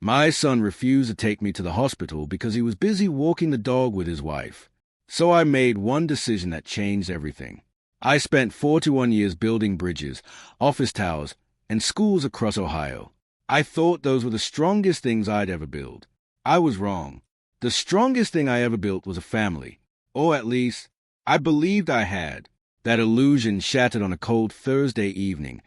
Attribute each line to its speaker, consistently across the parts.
Speaker 1: My son refused to take me to the hospital because he was busy walking the dog with his wife. So I made one decision that changed everything. I spent 41 years building bridges, office towers, and schools across Ohio. I thought those were the strongest things I'd ever build. I was wrong. The strongest thing I ever built was a family. Or at least, I believed I had. That illusion shattered on a cold Thursday evening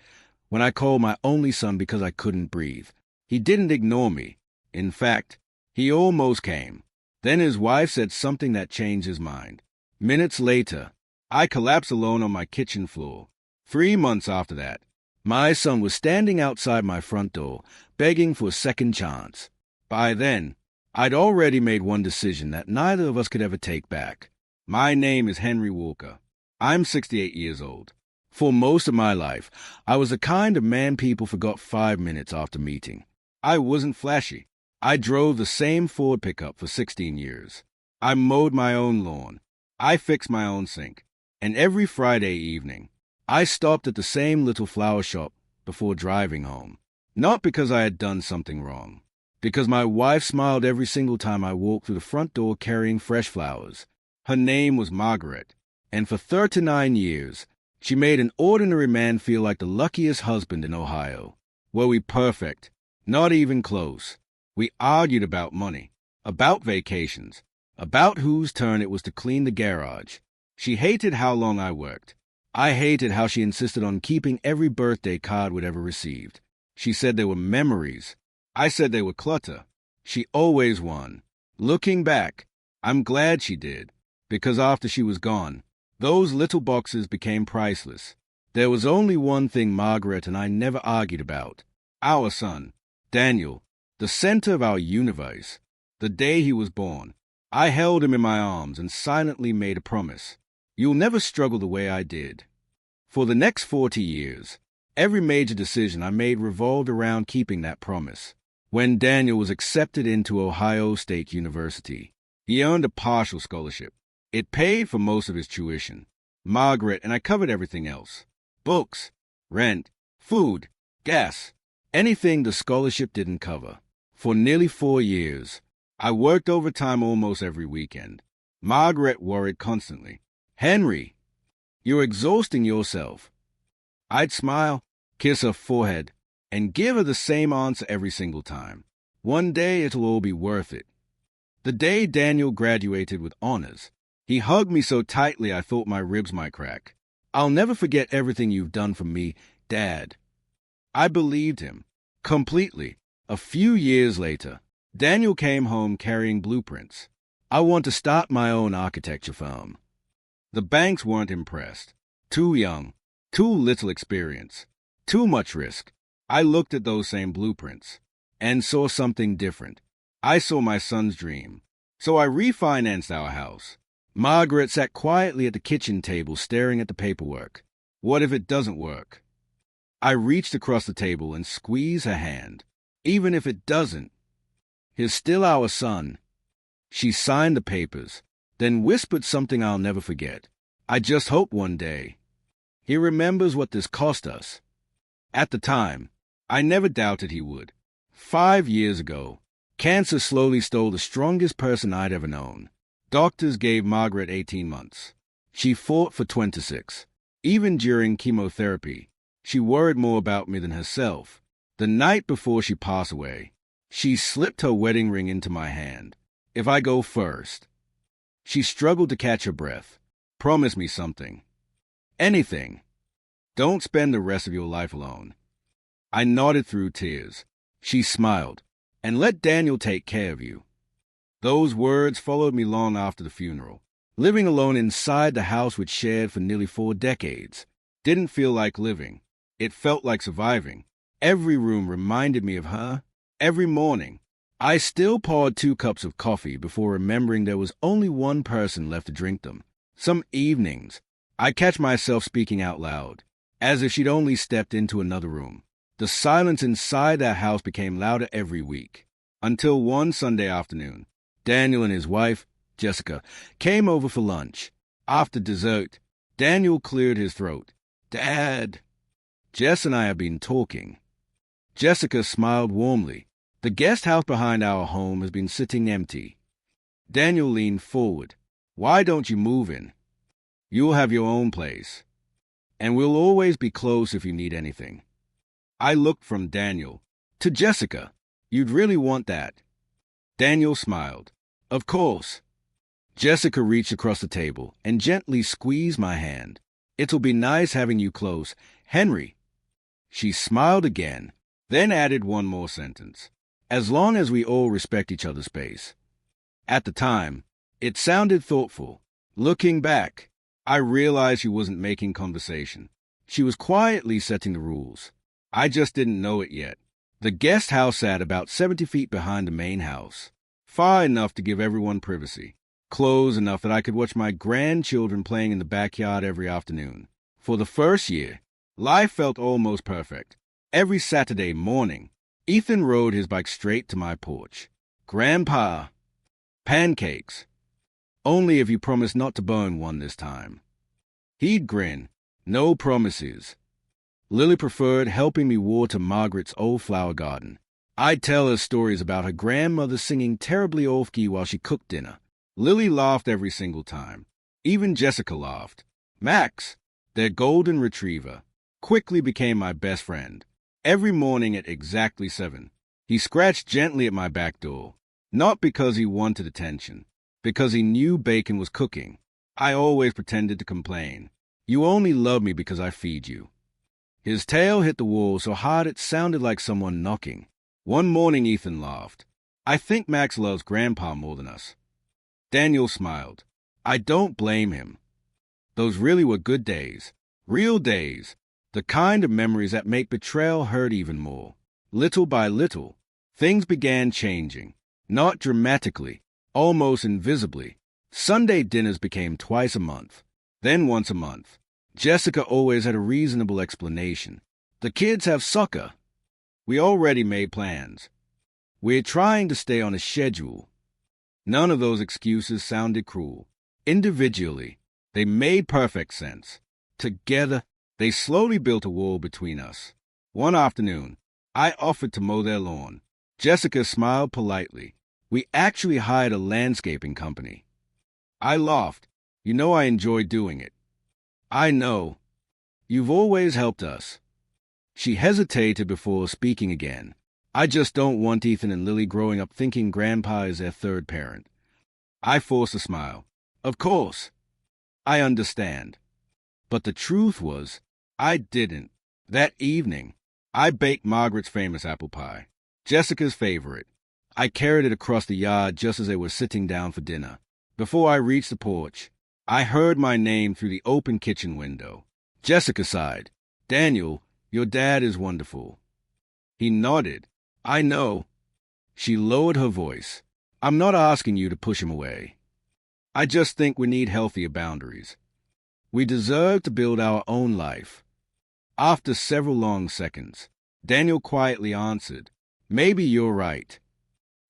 Speaker 1: when I called my only son because I couldn't breathe. He didn't ignore me. In fact, he almost came. Then his wife said something that changed his mind. Minutes later, I collapsed alone on my kitchen floor. 3 months after that, my son was standing outside my front door, begging for a second chance. By then, I'd already made one decision that neither of us could ever take back. My name is Henry Walker. I'm 68 years old. For most of my life, I was the kind of man people forgot 5 minutes after meeting. I wasn't flashy. I drove the same Ford pickup for 16 years. I mowed my own lawn. I fixed my own sink. And every Friday evening, I stopped at the same little flower shop before driving home. Not because I had done something wrong. Because my wife smiled every single time I walked through the front door carrying fresh flowers. Her name was Margaret. And for 39 years, she made an ordinary man feel like the luckiest husband in Ohio. Were we perfect? Not even close. We argued about money, about vacations, about whose turn it was to clean the garage. She hated how long I worked. I hated how she insisted on keeping every birthday card we'd ever received. She said they were memories. I said they were clutter. She always won. Looking back, I'm glad she did, because after she was gone, those little boxes became priceless. There was only one thing Margaret and I never argued about. Our son, Daniel, the center of our universe. The day he was born, I held him in my arms and silently made a promise. You'll never struggle the way I did. For the next 40 years, every major decision I made revolved around keeping that promise. When Daniel was accepted into Ohio State University, he earned a partial scholarship. It paid for most of his tuition. Margaret and I covered everything else. Books, rent, food, gas, anything the scholarship didn't cover. For nearly 4 years, I worked overtime almost every weekend. Margaret worried constantly. Henry, you're exhausting yourself. I'd smile, kiss her forehead, and give her the same answer every single time. One day it'll all be worth it. The day Daniel graduated with honors, he hugged me so tightly I thought my ribs might crack. I'll never forget everything you've done for me, Dad. I believed him, completely. A few years later, Daniel came home carrying blueprints. I want to start my own architecture firm. The banks weren't impressed. Too young, too little experience, too much risk. I looked at those same blueprints and saw something different. I saw my son's dream. So I refinanced our house. Margaret sat quietly at the kitchen table staring at the paperwork. What if it doesn't work? I reached across the table and squeezed her hand. Even if it doesn't, he's still our son. She signed the papers, then whispered something I'll never forget. I just hope one day he remembers what this cost us. At the time, I never doubted he would. 5 years ago, cancer slowly stole the strongest person I'd ever known. Doctors gave Margaret 18 months. She fought for 26. Even during chemotherapy, she worried more about me than herself. The night before she passed away, she slipped her wedding ring into my hand. If I go first. She struggled to catch her breath. Promise me something. Anything. Don't spend the rest of your life alone. I nodded through tears. She smiled. And let Daniel take care of you. Those words followed me long after the funeral. Living alone inside the house we'd shared for nearly 4 decades didn't feel like living. It felt like surviving. Every room reminded me of her. Every morning, I still poured 2 cups of coffee before remembering there was only one person left to drink them. Some evenings, I catch myself speaking out loud, as if she'd only stepped into another room. The silence inside that house became louder every week, until one Sunday afternoon, Daniel and his wife, Jessica, came over for lunch. After dessert, Daniel cleared his throat. Dad, Jess and I have been talking. Jessica smiled warmly. The guest house behind our home has been sitting empty. Daniel leaned forward. Why don't you move in? You'll have your own place. And we'll always be close if you need anything. I looked from Daniel to Jessica. You'd really want that? Daniel smiled. Of course. Jessica reached across the table and gently squeezed my hand. It'll be nice having you close, Henry. She smiled again, then added one more sentence. As long as we all respect each other's space. At the time, it sounded thoughtful. Looking back, I realized she wasn't making conversation. She was quietly setting the rules. I just didn't know it yet. The guest house sat about 70 feet behind the main house, far enough to give everyone privacy, close enough that I could watch my grandchildren playing in the backyard every afternoon. For the first year, life felt almost perfect. Every Saturday morning, Ethan rode his bike straight to my porch. Grandpa, pancakes. Only if you promise not to burn one this time. He'd grin. No promises. Lily preferred helping me water Margaret's old flower garden. I'd tell her stories about her grandmother singing terribly off-key while she cooked dinner. Lily laughed every single time. Even Jessica laughed. Max, their golden retriever, quickly became my best friend. Every morning at exactly 7, he scratched gently at my back door, not because he wanted attention, because he knew bacon was cooking. I always pretended to complain. You only love me because I feed you. His tail hit the wall so hard it sounded like someone knocking. One morning Ethan laughed. I think Max loves Grandpa more than us. Daniel smiled. I don't blame him. Those really were good days. Real days. The kind of memories that make betrayal hurt even more. Little by little, things began changing. Not dramatically, almost invisibly. Sunday dinners became twice a month, then once a month. Jessica always had a reasonable explanation. The kids have soccer. We already made plans. We're trying to stay on a schedule. None of those excuses sounded cruel. Individually, they made perfect sense. Together, they slowly built a wall between us. One afternoon, I offered to mow their lawn. Jessica smiled politely. We actually hired a landscaping company. I laughed. You know I enjoy doing it. I know. You've always helped us. She hesitated before speaking again. I just don't want Ethan and Lily growing up thinking Grandpa is their third parent. I forced a smile. Of course. I understand. But the truth was, I didn't. That evening, I baked Margaret's famous apple pie, Jessica's favorite. I carried it across the yard just as they were sitting down for dinner. Before I reached the porch, I heard my name through the open kitchen window. Jessica sighed. Daniel, your dad is wonderful. He nodded. I know. She lowered her voice. I'm not asking you to push him away. I just think we need healthier boundaries. We deserve to build our own life. After several long seconds, Daniel quietly answered, Maybe you're right.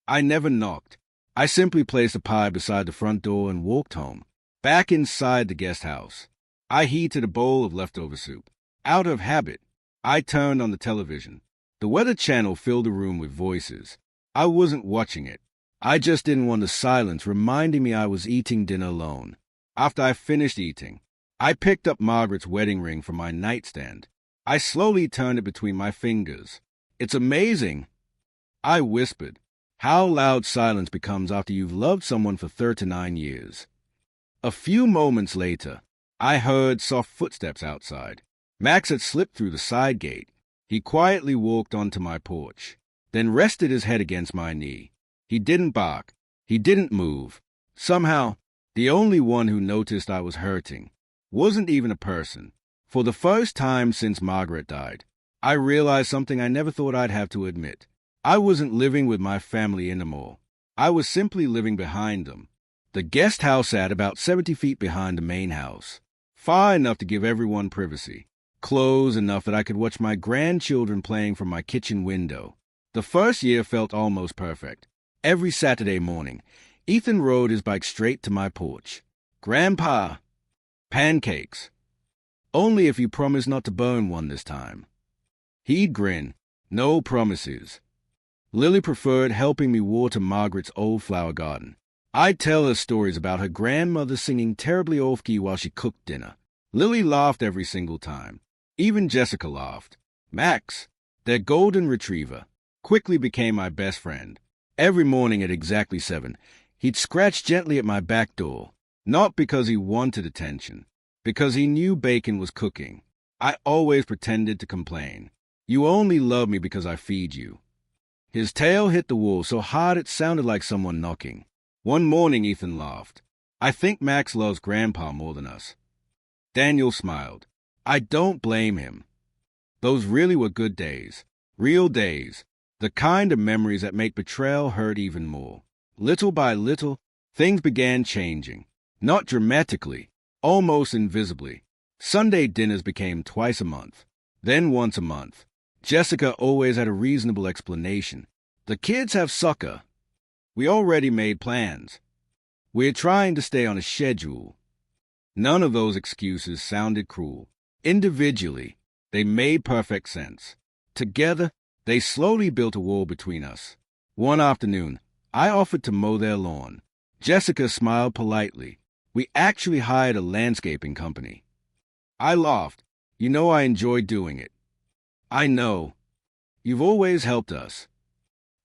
Speaker 1: I never knocked. I simply placed the pie beside the front door and walked home. Back inside the guest house, I heated a bowl of leftover soup. Out of habit, I turned on the television. The Weather Channel filled the room with voices. I wasn't watching it. I just didn't want the silence reminding me I was eating dinner alone. After I finished eating, I picked up Margaret's wedding ring from my nightstand. I slowly turned it between my fingers. It's amazing, I whispered, how loud silence becomes after you've loved someone for 39 years. A few moments later, I heard soft footsteps outside. Max had slipped through the side gate. He quietly walked onto my porch, then rested his head against my knee. He didn't bark. He didn't move. Somehow, the only one who noticed I was hurting wasn't even a person. For the first time since Margaret died, I realized something I never thought I'd have to admit. I wasn't living with my family anymore. I was simply living behind them. The guest house sat about 70 feet behind the main house, far enough to give everyone privacy, close enough that I could watch my grandchildren playing from my kitchen window. The first year felt almost perfect. Every Saturday morning, Ethan rode his bike straight to my porch. Grandpa, pancakes. Only if you promise not to burn one this time. He'd grin. No promises. Lily preferred helping me water Margaret's old flower garden. I'd tell her stories about her grandmother singing terribly off-key while she cooked dinner. Lily laughed every single time. Even Jessica laughed. Max, their golden retriever, quickly became my best friend. Every morning at exactly 7, he'd scratch gently at my back door, not because he wanted attention, because he knew bacon was cooking. I always pretended to complain. You only love me because I feed you. His tail hit the wall so hard it sounded like someone knocking. One morning Ethan laughed. I think Max loves Grandpa more than us. Daniel smiled. I don't blame him. Those really were good days. Real days. The kind of memories that make betrayal hurt even more. Little by little, things began changing. Not dramatically, almost invisibly. Sunday dinners became twice a month, then once a month. Jessica always had a reasonable explanation. The kids have soccer. We already made plans. We're trying to stay on a schedule. None of those excuses sounded cruel. Individually, they made perfect sense. Together, they slowly built a wall between us. One afternoon, I offered to mow their lawn. Jessica smiled politely. We actually hired a landscaping company. I laughed. You know I enjoy doing it. I know. You've always helped us.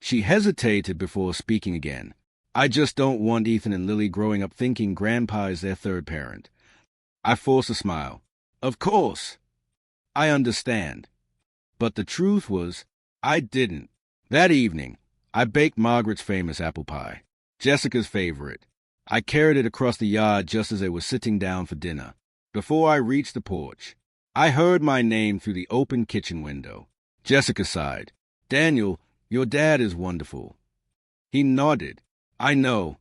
Speaker 1: She hesitated before speaking again. I just don't want Ethan and Lily growing up thinking Grandpa is their third parent. I forced a smile. Of course. I understand. But the truth was, I didn't. That evening, I baked Margaret's famous apple pie, Jessica's favorite. I carried it across the yard just as they were sitting down for dinner. Before I reached the porch, I heard my name through the open kitchen window. Jessica sighed. Daniel, your dad is wonderful. He nodded. I know.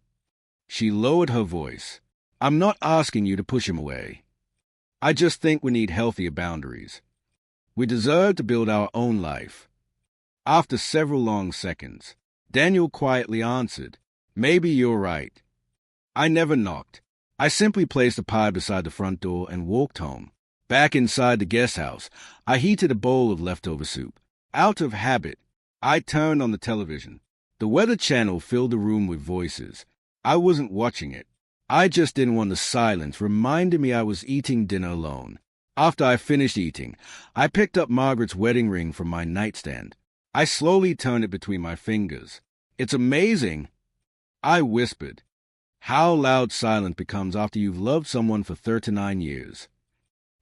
Speaker 1: She lowered her voice. I'm not asking you to push him away. I just think we need healthier boundaries. We deserve to build our own life. After several long seconds, Daniel quietly answered, Maybe you're right. I never knocked. I simply placed the pie beside the front door and walked home. Back inside the guest house, I heated a bowl of leftover soup. Out of habit, I turned on the television. The Weather Channel filled the room with voices. I wasn't watching it. I just didn't want the silence reminding me I was eating dinner alone. After I finished eating, I picked up Margaret's wedding ring from my nightstand. I slowly turned it between my fingers. It's amazing, I whispered. How loud silence becomes after you've loved someone for 39 years.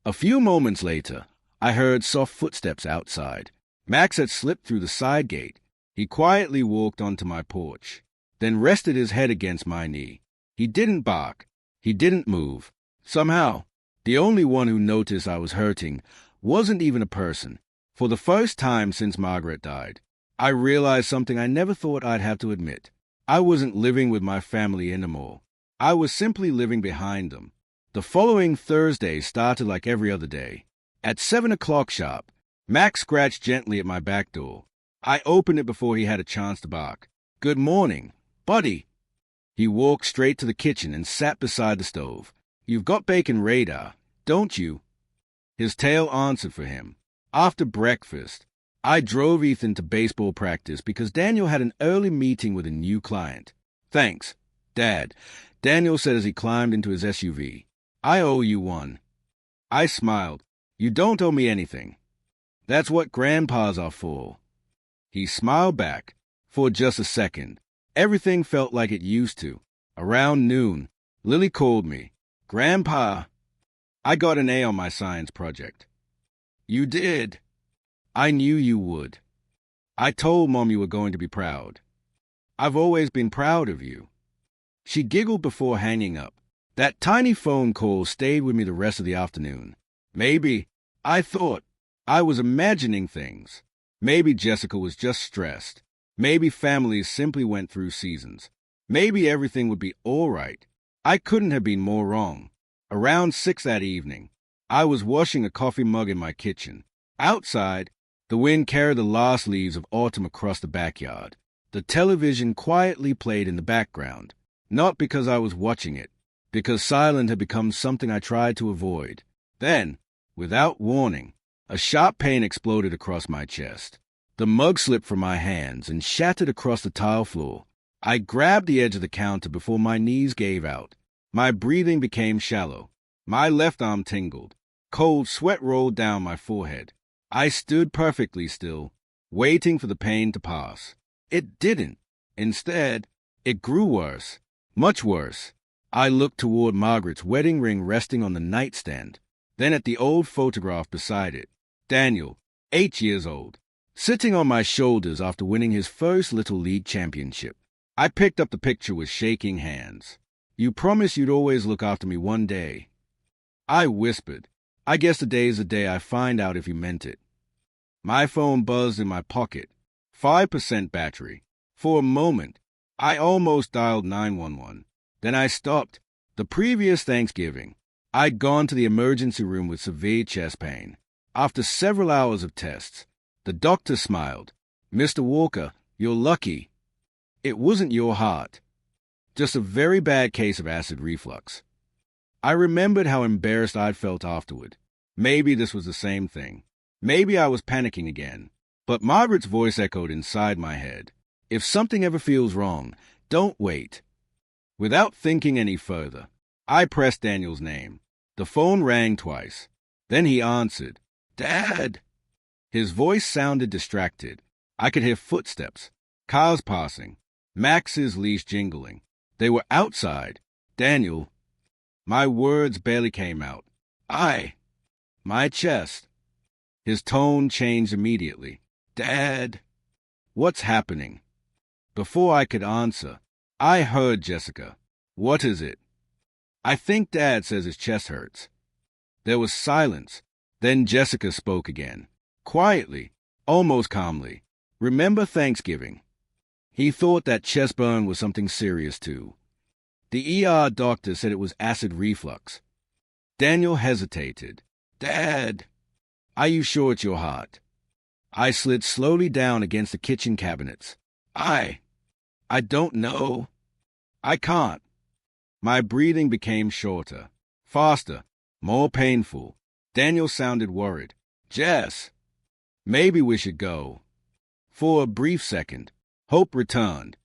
Speaker 1: A few moments later, I heard soft footsteps outside. Max had slipped through the side gate. He quietly walked onto my porch, then rested his head against my knee. He didn't bark. He didn't move. Somehow, the only one who noticed I was hurting wasn't even a person. For the first time since Margaret died, I realized something I never thought I'd have to admit. I wasn't living with my family anymore. I was simply living behind them. The following Thursday started like every other day. At 7 o'clock sharp, Max scratched gently at my back door. I opened it before he had a chance to bark. Good morning, buddy. He walked straight to the kitchen and sat beside the stove. You've got bacon radar, don't you? His tail answered for him. After breakfast, I drove Ethan to baseball practice because Daniel had an early meeting with a new client. Thanks, Dad, Daniel said as he climbed into his SUV. I owe you one. I smiled. You don't owe me anything. That's what grandpas are for. He smiled back. For just a second, everything felt like it used to. Around noon, Lily called me. Grandpa, I got an A on my science project. You did? I knew you would. I told Mom you were going to be proud. I've always been proud of you. She giggled before hanging up. That tiny phone call stayed with me the rest of the afternoon. Maybe, I thought, I was imagining things. Maybe Jessica was just stressed. Maybe families simply went through seasons. Maybe everything would be all right. I couldn't have been more wrong. Around 6 that evening, I was washing a coffee mug in my kitchen. Outside, the wind carried the last leaves of autumn across the backyard. The television quietly played in the background, not because I was watching it, because silence had become something I tried to avoid. Then, without warning, a sharp pain exploded across my chest. The mug slipped from my hands and shattered across the tile floor. I grabbed the edge of the counter before my knees gave out. My breathing became shallow. My left arm tingled. Cold sweat rolled down my forehead. I stood perfectly still, waiting for the pain to pass. It didn't. Instead, it grew worse, much worse. I looked toward Margaret's wedding ring resting on the nightstand, then at the old photograph beside it. Daniel, 8 years old, sitting on my shoulders after winning his first Little League championship. I picked up the picture with shaking hands. "You promised you'd always look after me one day." I whispered. "I guess today's the day I find out if you meant it." My phone buzzed in my pocket. 5% battery. For a moment, I almost dialed 911. Then I stopped. The previous Thanksgiving, I'd gone to the emergency room with severe chest pain. After several hours of tests, the doctor smiled. "Mr. Walker, you're lucky. It wasn't your heart. Just a very bad case of acid reflux." I remembered how embarrassed I'd felt afterward. Maybe this was the same thing. Maybe I was panicking again. But Margaret's voice echoed inside my head. "If something ever feels wrong, don't wait." Without thinking any further, I pressed Daniel's name. The phone rang twice. Then he answered. "Dad!" His voice sounded distracted. I could hear footsteps, cars passing, Max's leash jingling. They were outside. "Daniel." My words barely came out. My chest. His tone changed immediately. "Dad." "What's happening?" Before I could answer, I heard Jessica. "What is it?" "I think Dad says his chest hurts." There was silence. Then Jessica spoke again. Quietly, almost calmly. "Remember Thanksgiving?" He thought that chest burn was something serious too. The ER doctor said it was acid reflux. Daniel hesitated. "Dad, are you sure it's your heart?" I slid slowly down against the kitchen cabinets. I don't know. I can't." My breathing became shorter, faster, more painful. Daniel sounded worried. "Jess, maybe we should go." For a brief second, hope returned.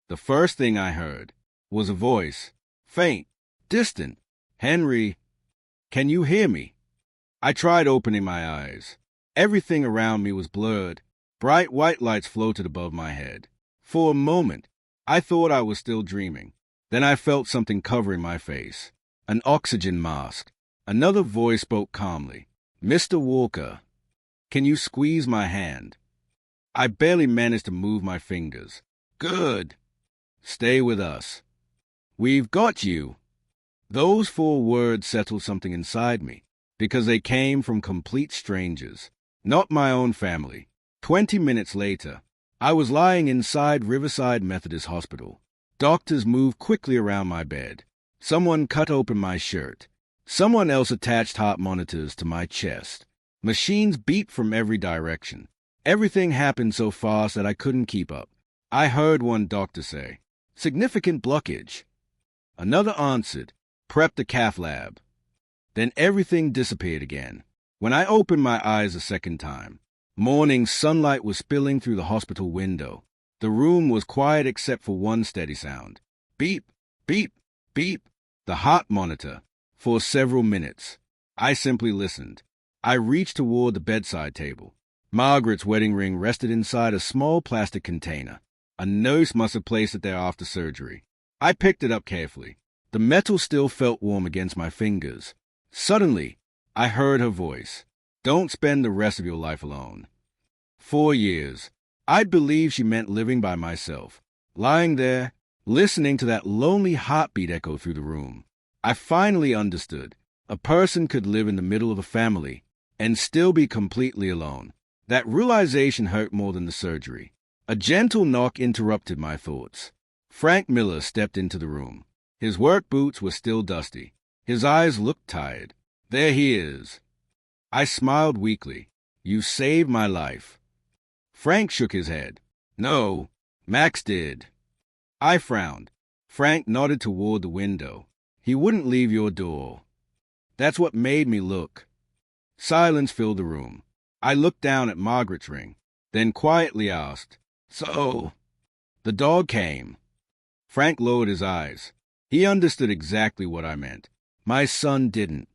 Speaker 1: The first thing I heard was a voice, faint, distant. "Henry, can you hear me?" I tried opening my eyes. Everything around me was blurred. Bright white lights floated above my head. For a moment, I thought I was still dreaming. Then I felt something covering my face. An oxygen mask. Another voice spoke calmly. "Mr. Walker, can you squeeze my hand?" I barely managed to move my fingers. "Good. Stay with us. We've got you." Those 4 words settled something inside me, because they came from complete strangers, not my own family. 20 minutes later, I was lying inside Riverside Methodist Hospital. Doctors moved quickly around my bed. Someone cut open my shirt. Someone else attached heart monitors to my chest. Machines beeped from every direction. Everything happened so fast that I couldn't keep up. I heard one doctor say, "Significant blockage." Another answered, "Prep the cath lab." Then everything disappeared again. When I opened my eyes a second time, morning sunlight was spilling through the hospital window. The room was quiet except for one steady sound. Beep, beep, beep. The heart monitor. For several minutes, I simply listened. I reached toward the bedside table. Margaret's wedding ring rested inside a small plastic container. A nurse must have placed it there after surgery. I picked it up carefully. The metal still felt warm against my fingers. Suddenly, I heard her voice. "Don't spend the rest of your life alone." 4 years. I believed she meant living by myself. Lying there, listening to that lonely heartbeat echo through the room. I finally understood. A person could live in the middle of a family and still be completely alone. That realization hurt more than the surgery. A gentle knock interrupted my thoughts. Frank Miller stepped into the room. His work boots were still dusty. His eyes looked tired. "There he is." I smiled weakly. "You saved my life." Frank shook his head. "No, Max did." I frowned. Frank nodded toward the window. "He wouldn't leave your door." That's what made me look. Silence filled the room. I looked down at Margaret's ring, then quietly asked, "So?" The dog came. Frank lowered his eyes. He understood exactly what I meant. My son didn't.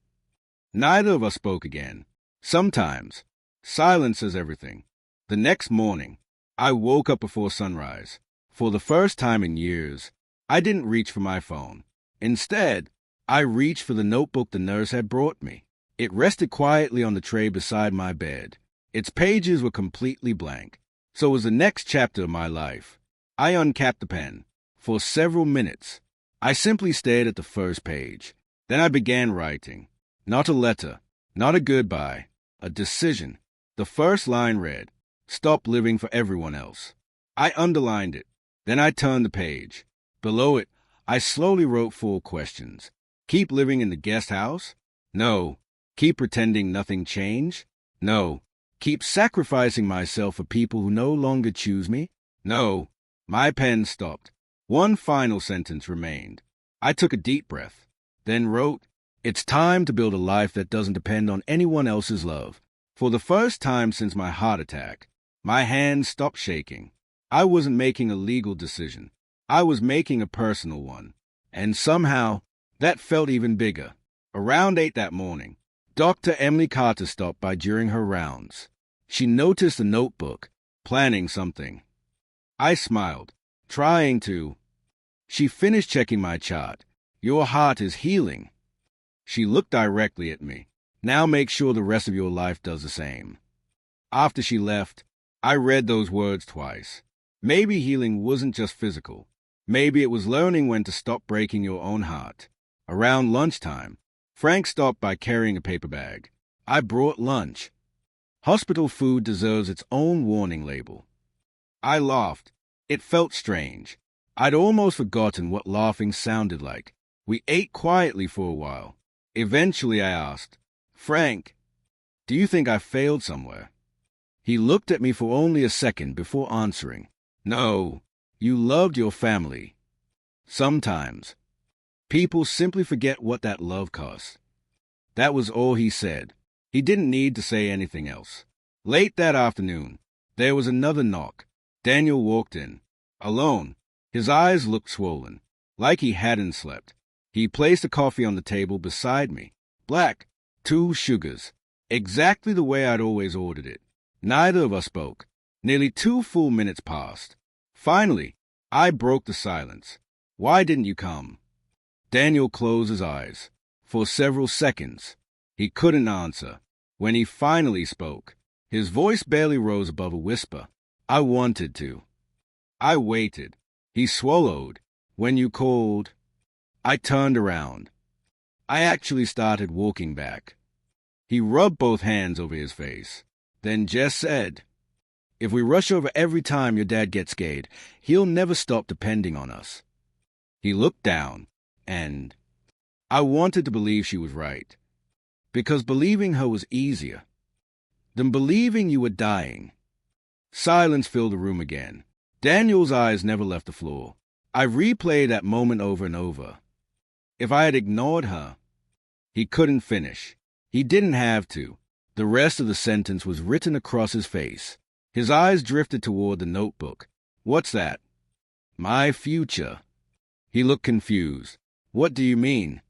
Speaker 1: Neither of us spoke again. Sometimes, silence says everything. The next morning, I woke up before sunrise. For the first time in years, I didn't reach for my phone. Instead, I reached for the notebook the nurse had brought me. It rested quietly on the tray beside my bed. Its pages were completely blank. So was the next chapter of my life. I uncapped the pen. For several minutes, I simply stared at the first page. Then I began writing. Not a letter, not a goodbye, a decision. The first line read, "Stop living for everyone else." I underlined it. Then I turned the page. Below it, I slowly wrote 4 questions. Keep living in the guest house? No. Keep pretending nothing changed? No. Keep sacrificing myself for people who no longer choose me? No. My pen stopped. One final sentence remained. I took a deep breath, then wrote, "It's time to build a life that doesn't depend on anyone else's love." For the first time since my heart attack, my hands stopped shaking. I wasn't making a legal decision. I was making a personal one. And somehow, that felt even bigger. Around 8 that morning, Dr. Emily Carter stopped by during her rounds. She noticed the notebook, planning something. I smiled, trying to. She finished checking my chart. "Your heart is healing." She looked directly at me. "Now make sure the rest of your life does the same." After she left, I read those words twice. Maybe healing wasn't just physical. Maybe it was learning when to stop breaking your own heart. Around lunchtime, Frank stopped by carrying a paper bag. I brought lunch. Hospital food deserves its own warning label. I laughed. It felt strange. I'd almost forgotten what laughing sounded like. We ate quietly for a while. Eventually I asked, "Frank, do you think I failed somewhere?" He looked at me for only a second before answering. "No, you loved your family." Sometimes, people simply forget what that love costs. That was all he said. He didn't need to say anything else. Late that afternoon, there was another knock. Daniel walked in. Alone. His eyes looked swollen, like he hadn't slept. He placed a coffee on the table beside me. Black, 2 sugars. Exactly the way I'd always ordered it. Neither of us spoke. Nearly 2 full minutes passed. Finally, I broke the silence. "Why didn't you come?" Daniel closed his eyes. For several seconds, he couldn't answer. When he finally spoke, his voice barely rose above a whisper. "I wanted to." I waited. He swallowed. "When you called." I turned around. I actually started walking back. He rubbed both hands over his face, then just said, "If we rush over every time your dad gets scared, he'll never stop depending on us." He looked down, and I wanted to believe she was right, because believing her was easier than believing you were dying. Silence filled the room again. Daniel's eyes never left the floor. I replayed that moment over and over. If I had ignored her, he couldn't finish. He didn't have to. The rest of the sentence was written across his face. His eyes drifted toward the notebook. "What's that?" "My future." He looked confused. "What do you mean?"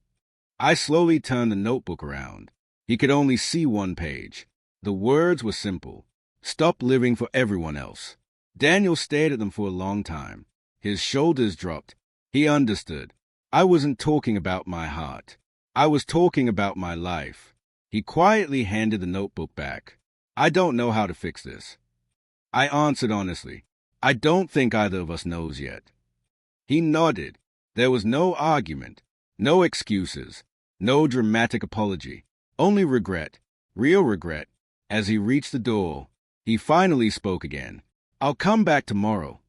Speaker 1: I slowly turned the notebook around. He could only see one page. The words were simple. "Stop living for everyone else." Daniel stared at them for a long time. His shoulders dropped. He understood. I wasn't talking about my heart. I was talking about my life. He quietly handed the notebook back. "I don't know how to fix this." I answered honestly. "I don't think either of us knows yet." He nodded. There was no argument, no excuses, no dramatic apology, only regret, real regret. As he reached the door, he finally spoke again. "I'll come back tomorrow."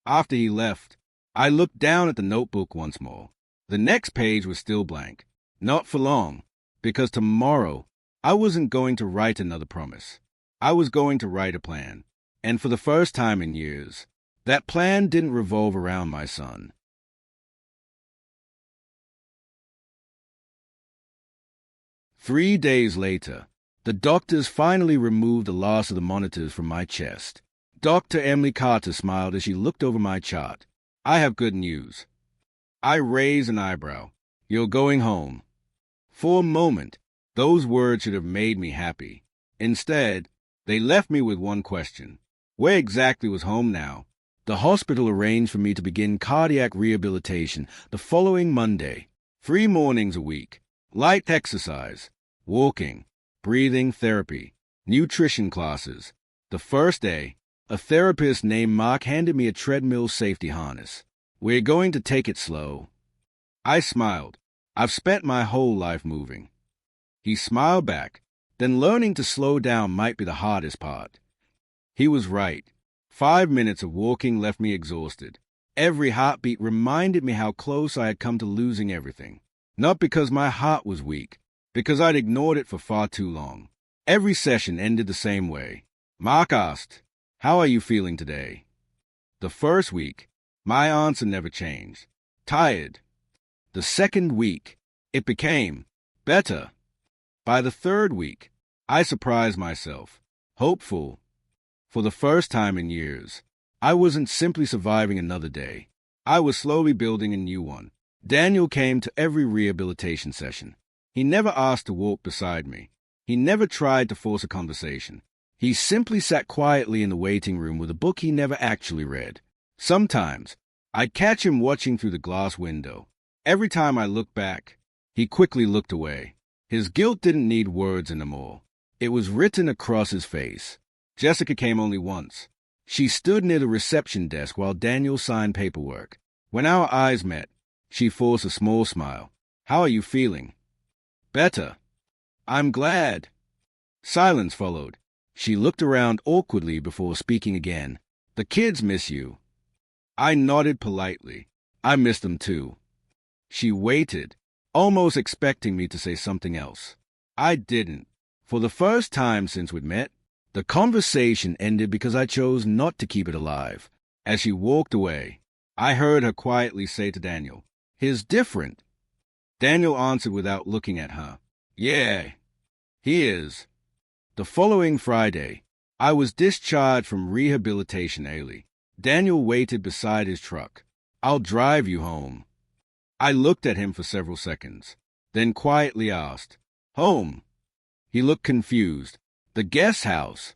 Speaker 1: After he left, I looked down at the notebook once more. The next page was still blank. Not for long, because tomorrow I wasn't going to write another promise. I was going to write a plan. And for the first time in years, that plan didn't revolve around my son. 3 days later, the doctors finally removed the last of the monitors from my chest. Dr. Emily Carter smiled as she looked over my chart. I have good news. I raised an eyebrow. You're going home. For a moment, those words should have made me happy. Instead, they left me with one question. Where exactly was home now? The hospital arranged for me to begin cardiac rehabilitation the following Monday. 3 mornings a week. Light exercise, walking, breathing therapy, nutrition classes. The first day, a therapist named Mark handed me a treadmill safety harness. We're going to take it slow. I smiled. I've spent my whole life moving. He smiled back. Then learning to slow down might be the hardest part. He was right. 5 minutes of walking left me exhausted. Every heartbeat reminded me how close I had come to losing everything. Not because my heart was weak, because I'd ignored it for far too long. Every session ended the same way. Mark asked, "How are you feeling today?" The first week, my answer never changed. Tired. The second week, it became better. By the third week, I surprised myself, hopeful. For the first time in years, I wasn't simply surviving another day. I was slowly building a new one. Daniel came to every rehabilitation session. He never asked to walk beside me. He never tried to force a conversation. He simply sat quietly in the waiting room with a book he never actually read. Sometimes, I'd catch him watching through the glass window. Every time I looked back, he quickly looked away. His guilt didn't need words anymore. It was written across his face. Jessica came only once. She stood near the reception desk while Daniel signed paperwork. When our eyes met, she forced a small smile. "How are you feeling?" "Better." "I'm glad." Silence followed. She looked around awkwardly before speaking again. "The kids miss you." I nodded politely. I missed them too. She waited, almost expecting me to say something else. I didn't. For the first time since we'd met, the conversation ended because I chose not to keep it alive. As she walked away, I heard her quietly say to Daniel, "He's different." Daniel answered without looking at her, "Yeah, he is." The following Friday, I was discharged from rehabilitation early. Daniel waited beside his truck. "I'll drive you home." I looked at him for several seconds, then quietly asked, "Home?" He looked confused. "The guest house?"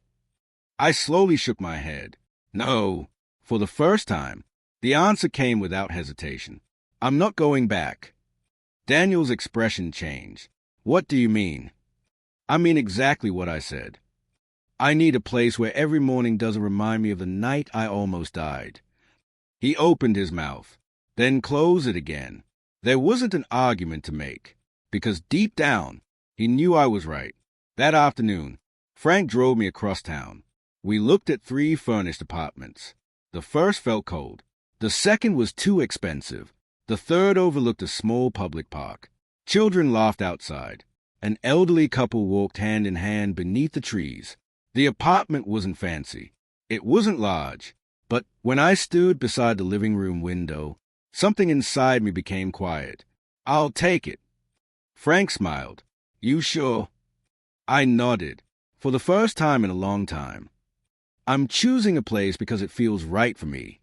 Speaker 1: I slowly shook my head. "No." For the first time, the answer came without hesitation. "I'm not going back." Daniel's expression changed. "What do you mean?" "I mean exactly what I said. I need a place where every morning doesn't remind me of the night I almost died." He opened his mouth, then closed it again. There wasn't an argument to make, because deep down, he knew I was right. That afternoon, Frank drove me across town. We looked at 3 furnished apartments. The first felt cold. The second was too expensive. The third overlooked a small public park. Children laughed outside. An elderly couple walked hand in hand beneath the trees. The apartment wasn't fancy. It wasn't large. But when I stood beside the living room window, something inside me became quiet. "I'll take it." Frank smiled. "You sure?" I nodded. For the first time in a long time. I'm choosing a place because it feels right for me,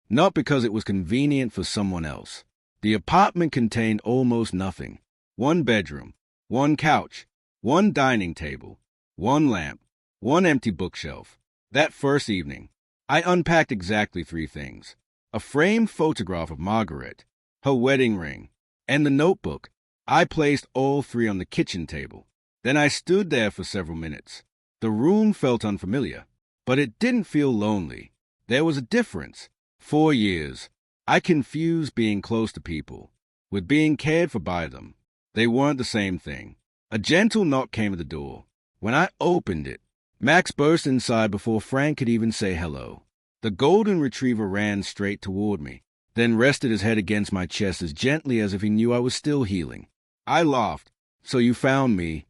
Speaker 1: not because it was convenient for someone else. The apartment contained almost nothing. 1 bedroom, 1 couch, 1 dining table, 1 lamp, 1 empty bookshelf. That first evening, I unpacked exactly 3 things: a framed photograph of Margaret, her wedding ring, and the notebook. I placed all 3 on the kitchen table. Then I stood there for several minutes. The room felt unfamiliar, but it didn't feel lonely. There was a difference. 4 years, I confused being close to people with being cared for by them. They weren't the same thing. A gentle knock came at the door. When I opened it, Max burst inside before Frank could even say hello. The golden retriever ran straight toward me, then rested his head against my chest as gently as if he knew I was still healing. I laughed. "So you found me?"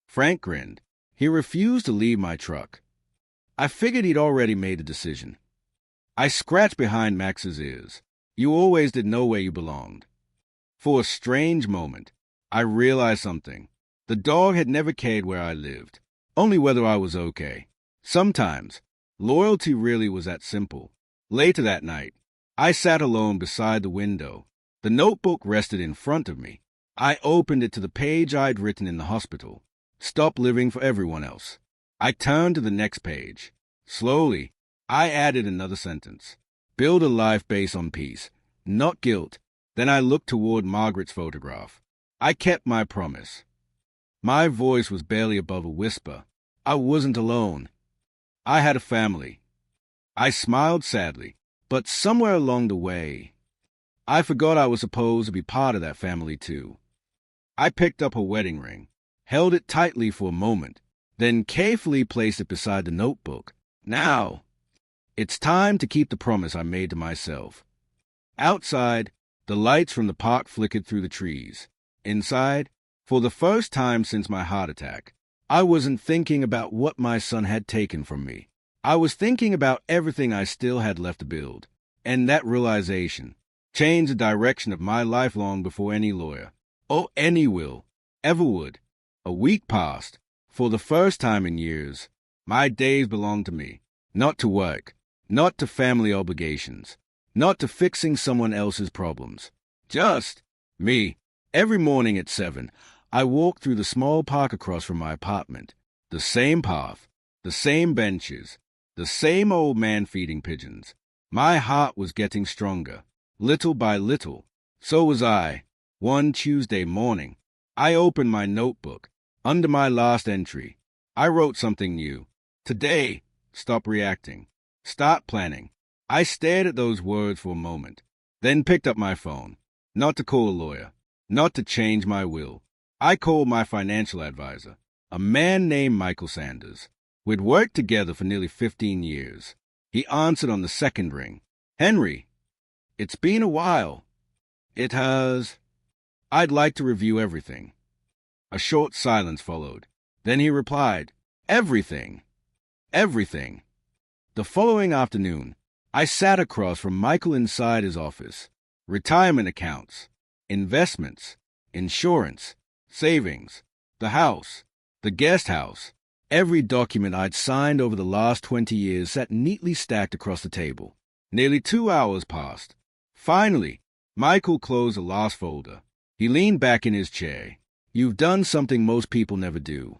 Speaker 1: Frank grinned. He refused to leave my truck. I figured he'd already made a decision. I scratched behind Max's ears. "You always did know where you belonged." For a strange moment, I realized something. The dog had never cared where I lived, only whether I was okay. Sometimes, loyalty really was that simple. Later that night, I sat alone beside the window. The notebook rested in front of me. I opened it to the page I'd written in the hospital. Stop living for everyone else. I turned to the next page. Slowly, I added another sentence. Build a life based on peace, not guilt. Then I looked toward Margaret's photograph. I kept my promise. My voice was barely above a whisper. I wasn't alone. I had a family. I smiled sadly, but somewhere along the way, I forgot I was supposed to be part of that family too. I picked up her wedding ring, held it tightly for a moment, then carefully placed it beside the notebook. Now, it's time to keep the promise I made to myself. Outside, the lights from the park flickered through the trees. Inside, for the first time since my heart attack, I wasn't thinking about what my son had taken from me. I was thinking about everything I still had left to build, and that realization changed the direction of my life long before any lawyer, or any will, ever would. A week passed. For the first time in years, my days belonged to me, not to work, not to family obligations, not to fixing someone else's problems. Just me. Every morning at 7, I walked through the small park across from my apartment. The same path, the same benches, the same old man feeding pigeons. My heart was getting stronger, little by little. So was I. One Tuesday morning, I opened my notebook. Under my last entry, I wrote something new. Today, stop reacting. Start planning. I stared at those words for a moment, then picked up my phone. Not to call a lawyer, not to change my will. I called my financial advisor, a man named Michael Sanders. We'd worked together for nearly 15 years. He answered on the second ring. Henry, it's been a while. It has. I'd like to review everything. A short silence followed. Then he replied, Everything. Everything. The following afternoon, I sat across from Michael inside his office. Retirement accounts, investments, insurance, savings, the house, the guest house. Every document I'd signed over the last 20 years sat neatly stacked across the table. Nearly 2 hours passed. Finally, Michael closed the last folder. He leaned back in his chair. You've done something most people never do.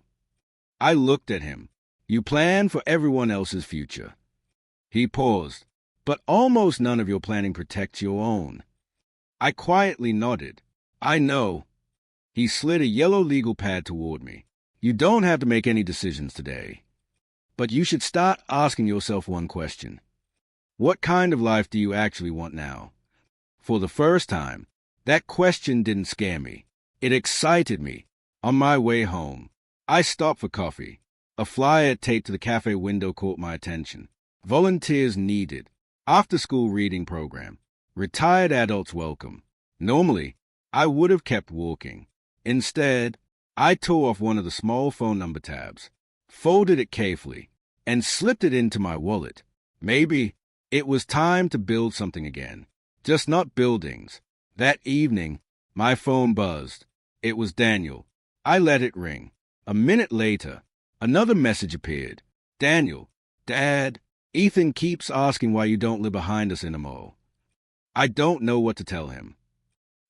Speaker 1: I looked at him. You plan for everyone else's future. He paused. But almost none of your planning protects your own. I quietly nodded. I know. He slid a yellow legal pad toward me. You don't have to make any decisions today. But you should start asking yourself one question. What kind of life do you actually want now? For the first time, that question didn't scare me. It excited me. On my way home, I stopped for coffee. A flyer taped to the cafe window caught my attention. Volunteers needed. After-school reading program. Retired adults welcome. Normally, I would have kept walking. Instead, I tore off one of the small phone number tabs, folded it carefully, and slipped it into my wallet. Maybe it was time to build something again. Just not buildings. That evening, my phone buzzed. It was Daniel. I let it ring. A minute later, another message appeared. Daniel, Dad, Ethan keeps asking why you don't live behind us anymore. I don't know what to tell him.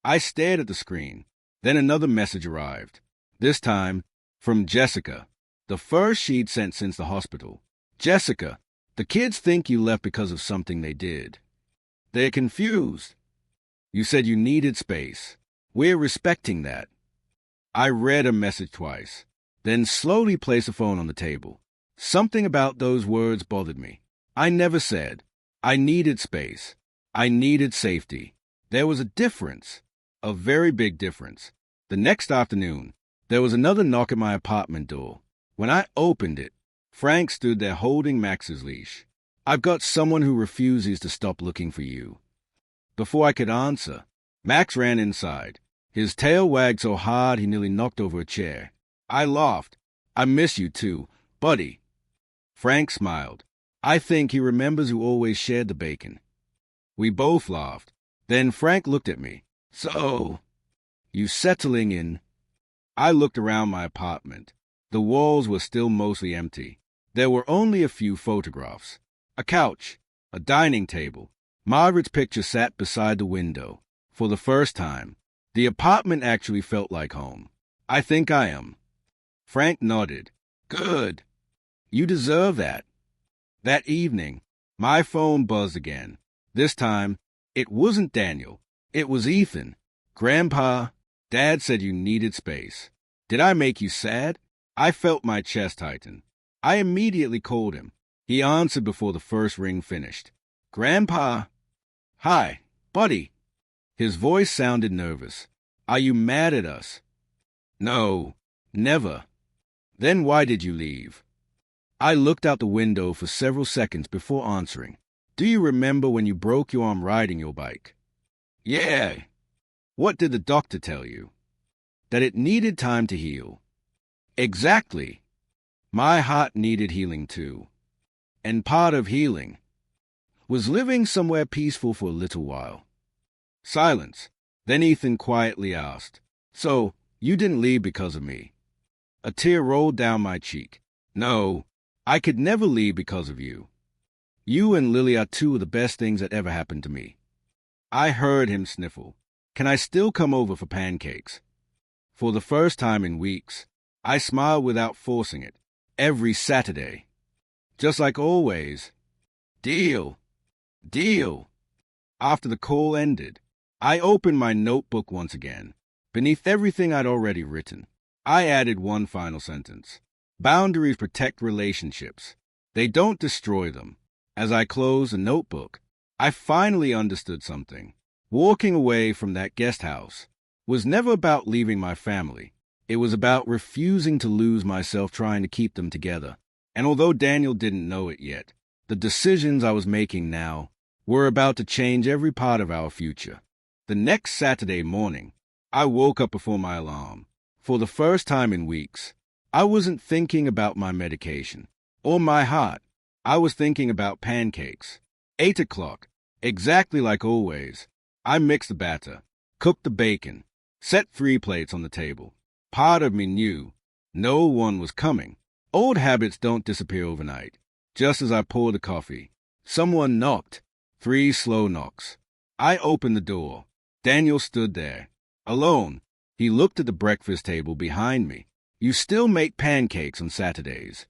Speaker 1: I stared at the screen. Then another message arrived. This time, from Jessica. The first she'd sent since the hospital. Jessica, the kids think you left because of something they did. They're confused. You said you needed space. We're respecting that. I read a message twice, then slowly placed the phone on the table. Something about those words bothered me. I never said, I needed space. I needed safety. There was a difference, a very big difference. The next afternoon, there was another knock at my apartment door. When I opened it, Frank stood there holding Max's leash. I've got someone who refuses to stop looking for you. Before I could answer, Max ran inside. His tail wagged so hard he nearly knocked over a chair. I laughed. I miss you too, buddy. Frank smiled. I think he remembers who always shared the bacon. We both laughed. Then Frank looked at me. So, you settling in? I looked around my apartment. The walls were still mostly empty. There were only a few photographs. A couch, a dining table. Margaret's picture sat beside the window. For the first time, the apartment actually felt like home. I think I am. Frank nodded. Good. You deserve that. That evening, my phone buzzed again. This time, it wasn't Daniel. It was Ethan. Grandpa, Dad said you needed space. Did I make you sad? I felt my chest tighten. I immediately called him. He answered before the first ring finished. Grandpa. Hi, buddy. His voice sounded nervous. Are you mad at us? No, never. Then why did you leave? I looked out the window for several seconds before answering. Do you remember when you broke your arm riding your bike? Yeah. What did the doctor tell you? That it needed time to heal. Exactly. My heart needed healing too. And part of healing was living somewhere peaceful for a little while. Silence. Then Ethan quietly asked, So, you didn't leave because of me? A tear rolled down my cheek. No, I could never leave because of you. You and Lily are two of the best things that ever happened to me. I heard him sniffle. Can I still come over for pancakes? For the first time in weeks, I smiled without forcing it. Every Saturday. Just like always. Deal. Deal. After the call ended, I opened my notebook once again. Beneath everything I'd already written, I added one final sentence. Boundaries protect relationships. They don't destroy them. As I closed the notebook, I finally understood something. Walking away from that guest house was never about leaving my family. It was about refusing to lose myself trying to keep them together. And although Daniel didn't know it yet, the decisions I was making now were about to change every part of our future. The next Saturday morning, I woke up before my alarm. For the first time in weeks, I wasn't thinking about my medication or my heart. I was thinking about pancakes. 8 o'clock, exactly like always. I mixed the batter, cooked the bacon, set 3 plates on the table. Part of me knew no one was coming. Old habits don't disappear overnight. Just as I poured the coffee, someone knocked. 3 slow knocks. I opened the door. Daniel stood there, alone. He looked at the breakfast table behind me. You still make pancakes on Saturdays.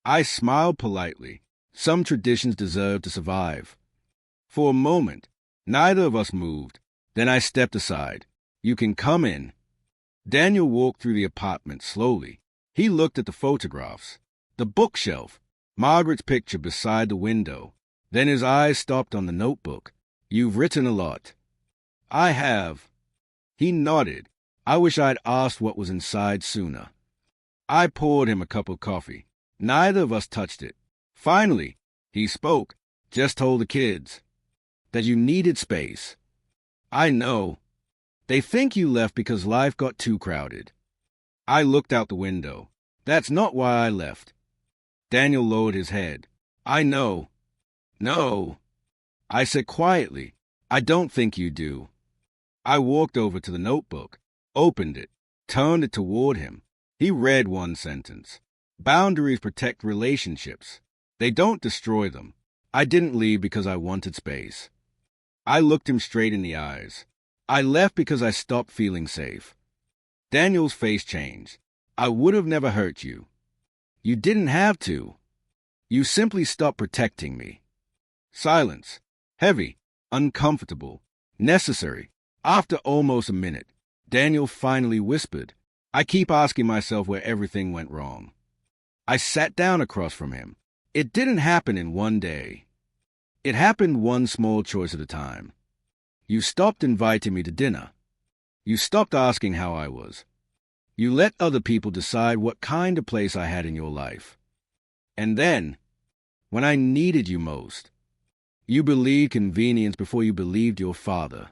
Speaker 1: I smiled politely. Some traditions deserve to survive. For a moment, neither of us moved. Then I stepped aside. You can come in. Daniel walked through the apartment slowly. He looked at the photographs, the bookshelf, Margaret's picture beside the window. Then his eyes stopped on the notebook. You've written a lot. I have. He nodded. I wish I'd asked what was inside sooner. I poured him a cup of coffee. Neither of us touched it. Finally, he spoke. Just told the kids that you needed space. I know. They think you left because life got too crowded. I looked out the window. That's not why I left. Daniel lowered his head. I know. No. I said quietly, I don't think you do. I walked over to the notebook, opened it, turned it toward him. He read one sentence. Boundaries protect relationships. They don't destroy them. I didn't leave because I wanted space. I looked him straight in the eyes. I left because I stopped feeling safe. Daniel's face changed. I would have never hurt you. You didn't have to. You simply stopped protecting me. Silence. Heavy. Uncomfortable. Necessary. After almost a minute, Daniel finally whispered, I keep asking myself where everything went wrong. I sat down across from him. It didn't happen in one day. It happened one small choice at a time. You stopped inviting me to dinner. You stopped asking how I was. You let other people decide what kind of place I had in your life. And then, when I needed you most, you believed convenience before you believed your father.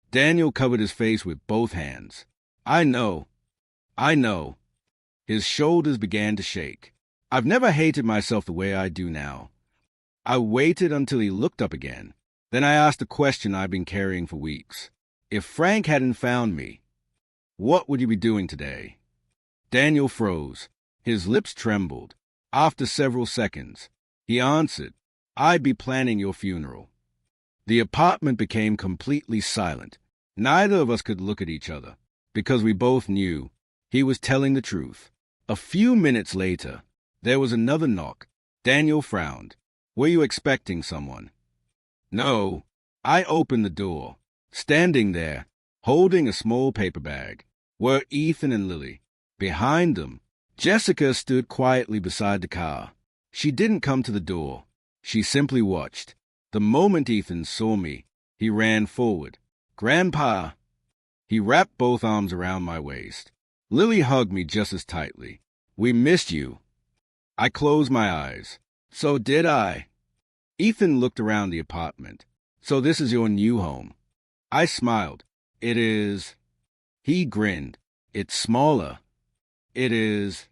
Speaker 1: Daniel covered his face with both hands. I know. His shoulders began to shake. I've never hated myself the way I do now. I waited until he looked up again. Then I asked a question I've been carrying for weeks. If Frank hadn't found me, What would you be doing today? Daniel froze. His lips trembled. After several seconds, he answered, I'd be planning your funeral. The apartment became completely silent. Neither of us could look at each other, because we both knew he was telling the truth. A few minutes later, there was another knock. Daniel frowned. Were you expecting someone? No. I opened the door. Standing there, holding a small paper bag, were Ethan and Lily. Behind them, Jessica stood quietly beside the car. She didn't come to the door. She simply watched. The moment Ethan saw me, he ran forward. Grandpa! He wrapped both arms around my waist. Lily hugged me just as tightly. We missed you. I closed my eyes. So did I. Ethan looked around the apartment. So this is your new home. I smiled. It is. He grinned. It's smaller. It is.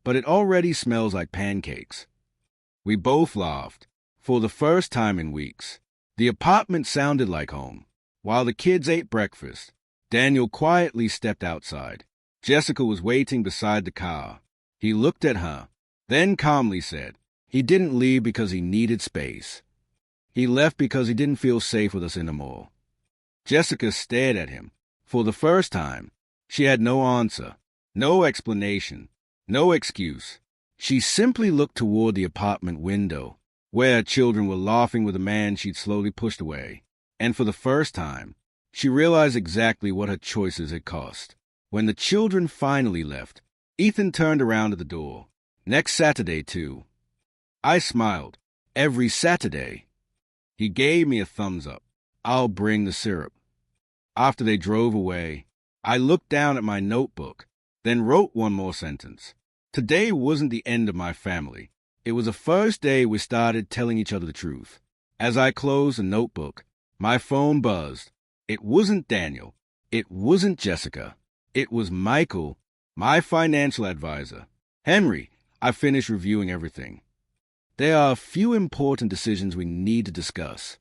Speaker 1: But it already smells like pancakes. We both laughed. For the first time in weeks, the apartment sounded like home. While the kids ate breakfast, Daniel quietly stepped outside. Jessica was waiting beside the car. He looked at her, then calmly said, he didn't leave because he needed space. He left because he didn't feel safe with us anymore. Jessica stared at him. For the first time, she had no answer, no explanation, no excuse. She simply looked toward the apartment window, where children were laughing with a man she'd slowly pushed away. And for the first time, she realized exactly what her choices had cost. When the children finally left, Ethan turned around at the door. Next Saturday, too. I smiled. Every Saturday. He gave me a thumbs up. I'll bring the syrup. After they drove away, I looked down at my notebook, then wrote one more sentence. Today wasn't the end of my family. It was the first day we started telling each other the truth. As I closed the notebook, my phone buzzed. It wasn't Daniel. It wasn't Jessica. It was Michael, my financial advisor. Henry, I finished reviewing everything. There are a few important decisions we need to discuss.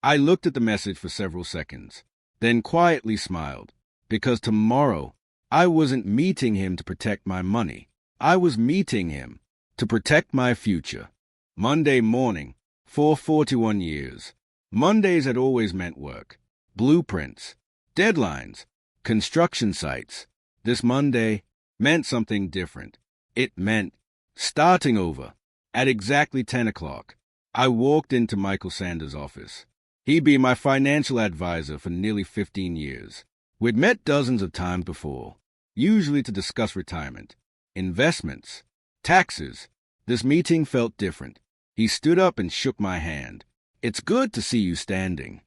Speaker 1: I looked at the message for several seconds, then quietly smiled, because tomorrow I wasn't meeting him to protect my money. I was meeting him to protect my future. Monday morning, for 41 years. Mondays had always meant work, blueprints, deadlines, construction sites. This Monday meant something different. It meant starting over. At exactly 10 o'clock, I walked into Michael Sanders' office. He'd been my financial advisor for nearly 15 years. We'd met dozens of times before, usually to discuss retirement, investments, taxes. This meeting felt different. He stood up and shook my hand. It's good to see you standing.